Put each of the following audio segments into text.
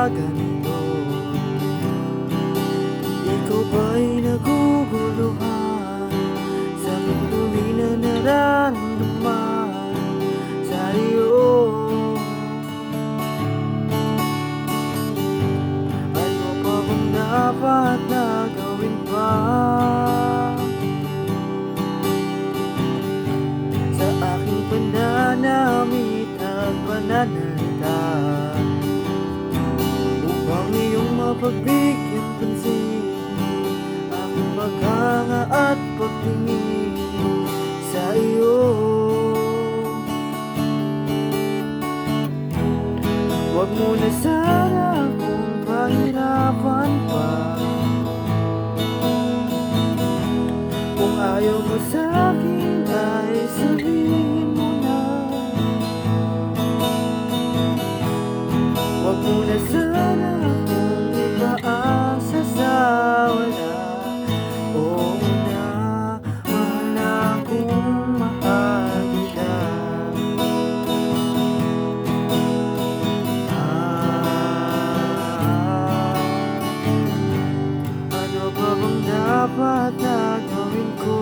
ganito? Ikaw ba'y naguguluhan sa tuloy na nararamdaman sa iyo? Ano pa bang dapat na gawin pa sa aking pananamit at pananalita upang iyong mapagbigyan pansin aking paghanga at pagtingin sa iyo? Huwag mo na sana akong pahirapan pa. Kung ayaw mo sa'kin ay sabihin mo na. Huwag mo na sana akong ipaasa sa wala. Oo na, mahal na akong mahal kita. Ano ba bang dapat na gawin ko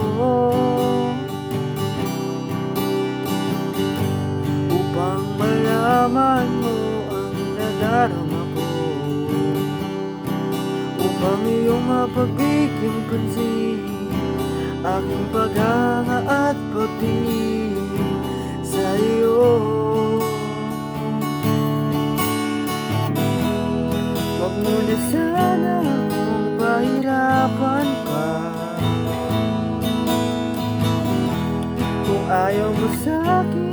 upang malaman mo ang nadarama ko, upang iyong mapagbigyan pansin aking paghanga at pagtingin sa iyo? Huwag mo na sana akong pahirapan pa. Kung ayaw mo sa'kin